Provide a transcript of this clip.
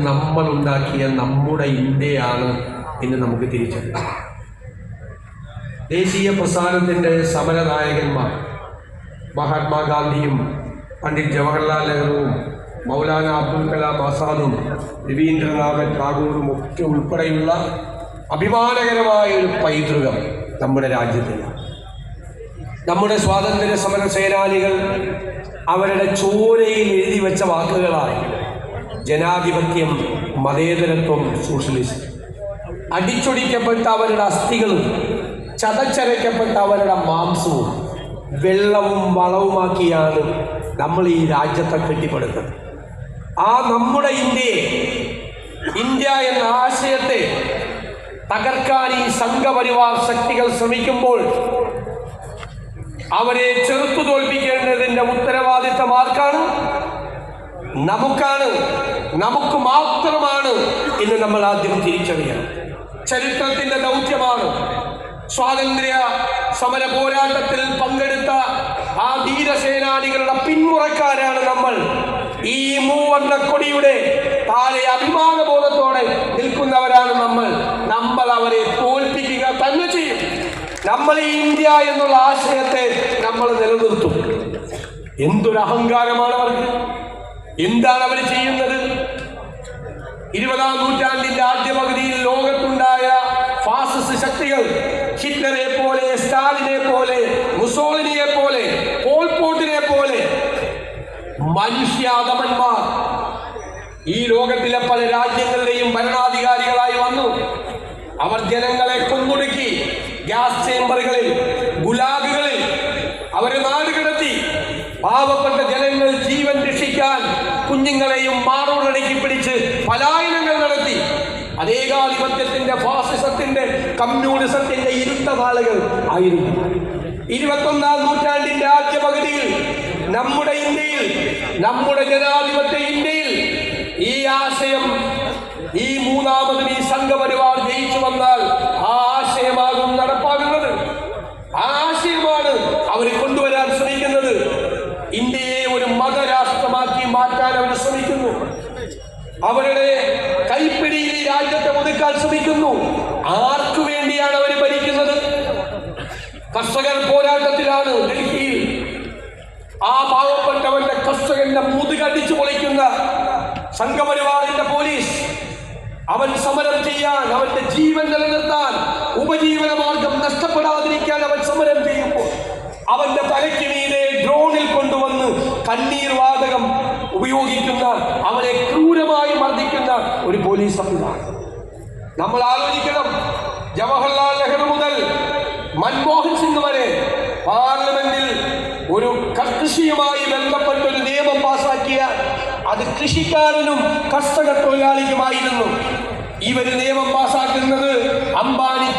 നമ്മൾ ഉണ്ടാക്കിയ നമ്മുടെ ഇന്ത്യയാണ് എന്ന് നമുക്ക് തിരിച്ചറിയാം. ദേശീയ പ്രസ്ഥാനത്തിൻ്റെ സമരനായകന്മാർ മഹാത്മാഗാന്ധിയും പണ്ഡിറ്റ് ജവഹർലാൽ നെഹ്റുവും മൗലാന അബ്ദുൽ കലാം ആസാദും രവീന്ദ്രനാഥ് ടാഗോറും ഒക്കെ ഉൾപ്പെടെയുള്ള അഭിമാനകരമായ ഒരു പൈതൃകം നമ്മുടെ രാജ്യത്തിന്. നമ്മുടെ സ്വാതന്ത്ര്യ സമര സേനാനികൾ അവരുടെ ചോരയിൽ എഴുതി വെച്ച വാക്കുകളായി ജനാധിപത്യം, മതേതരത്വം, സോഷ്യലിസം. അടിച്ചൊടിക്കപ്പെട്ട അവരുടെ അസ്ഥികളും ചതച്ചരയ്ക്കപ്പെട്ട അവരുടെ മാംസവും വെള്ളവും വളവുമാക്കിയാണ് നമ്മൾ ഈ രാജ്യത്തെ കെട്ടിപ്പടുത്തത്. ആ നമ്മുടെ ഇന്ത്യ എന്ന ആശയത്തെ തകർക്കാൻ ഈ സംഘപരിവാർ ശക്തികൾ ശ്രമിക്കുമ്പോൾ അവരെ ചെറുത്തു തോൽപ്പിക്കേണ്ടതിൻ്റെ ഉത്തരവാദിത്തം ആർക്കാണ്? നമുക്കാണ്, നമുക്ക് മാത്രമാണ് എന്ന് നമ്മൾ ആദ്യം തിരിച്ചറിയണം. ചരിത്രത്തിന്റെ ദൗത്യമാണ്. സ്വാതന്ത്ര്യ സമര പോരാട്ടത്തിൽ പങ്കെടുത്ത ആ ധീരസേനാനികളുടെ പിന്മുറക്കാരാണ് നമ്മൾ. ഈ മൂവർണ്ണക്കൊടിയുടെ താഴെ അഭിമാനബോധത്തോടെ നിൽക്കുന്നവരാണ് നമ്മൾ അവരെ തോൽപ്പിക്കുക തന്നെ ചെയ്യും. നമ്മൾ ഈ ഇന്ത്യ എന്നുള്ള ആശയത്തെ നമ്മൾ നിലനിർത്തും. എന്തൊരു അഹങ്കാരമാണ് അവർക്ക്! എന്താണ് അവർ ചെയ്യുന്നത്? 20-ാം നൂറ്റാണ്ടിന്റെ ആദ്യ പകുതിയിൽ ലോകത്തുണ്ടായ ഫാസിസ്റ്റ് ശക്തികൾ, ഹിറ്റ്ലറെ പോലെ, സ്റ്റാലിനെ പോലെ, മുസോളിനിയെ പോലെ, പോൾ പോട്ടിനെ പോലെ മനുഷ്യാധമന്മാർ ഈ ലോകത്തിലെ പല രാജ്യങ്ങളുടെയും ഭരണാധികാരികളായി വന്നു. അവർ ജനങ്ങളെ കൊന്നൊടുക്കി. ഗ്യാസ് ചേംബറുകളിൽ, ഗുലാഗുകളിൽ അവരെ നാടുകടത്തി. പാവപ്പെട്ട ജനങ്ങൾ ജീവൻ രക്ഷിക്കാൻ കുഞ്ഞുങ്ങളെയും മാറോടക്കി പിടിച്ച് പലായനങ്ങൾ നടത്തി. അതേകാധിപത്യത്തിന്റെ, ഫാസിസത്തിന്റെ, കമ്മ്യൂണിസത്തിന്റെ ഇരുണ്ട നാളുകൾ ആയിരുന്നു. 21-ാം നൂറ്റാണ്ടിന്റെ ആദ്യ പകുതിയിൽ നമ്മുടെ ഇന്ത്യയിൽ, നമ്മുടെ ജനാധിപത്യ ഇന്ത്യയിൽ ഈ ആശയം, ഈ മൂന്നാമതും ഈ സംഘപരിവാർ ജയിച്ചു വന്നാൽ ആ ആശയമാകും നടപ്പാകുന്നത്. ആ ആശയമാണ് അവർ കൊണ്ടുവരാൻ ശ്രമിക്കുന്നത്. ഇന്ത്യയെ ഒരു മതരാഷ്ട്രമാക്കി മാറ്റാൻ അവർ ശ്രമിക്കുന്നു. അവരുടെ കൈപ്പിടിയിൽ ഈ രാജ്യത്തെ ഒതുക്കാൻ ശ്രമിക്കുന്നു. ആർക്കു വേണ്ടിയാണ് അവർ ഭരിക്കുന്നത്? കർഷകർ പോരാട്ടത്തിലാണ് ഡൽഹിയിൽ. ആ പാവപ്പെട്ടവന്റെ കർഷകന്റെ മുതുകടിച്ചു പൊളിക്കുന്ന സംഘപരിവാറിന്റെ പോലീസ്, അവൻ സമരം ചെയ്യാൻ, അവന്റെ ജീവൻ നിലനിർത്താൻ, ഉപജീവന മാർഗം നഷ്ടപ്പെടാതിരിക്കാൻ അവൻ സമരം ചെയ്യുമ്പോൾ അവന്റെ തലയ്ക്ക് മീതെ ഡ്രോണിൽ കൊണ്ടുവന്ന് കണ്ണീർ വാതകം ഉപയോഗിക്കുന്ന, അവനെ ക്രൂരമായി മർദ്ദിക്കുന്ന ഒരു പോലീസ് സംവിധാനം. നമ്മൾ ആലോചിക്കണം, ജവഹർലാൽ നെഹ്റു മുതൽ മൻമോഹൻ സിംഗ് വരെ പാർലമെന്റിൽ ഒരു കൃഷിയുമായി ബന്ധപ്പെട്ട ഒരു നിയമം പാസാക്കിയാൽ അത് കൃഷിക്കാരനും കർഷക തൊഴിലാളിക്കുമായിരുന്നു. ഇവര് നിയമം പാസാക്കുന്നത് അംബാനി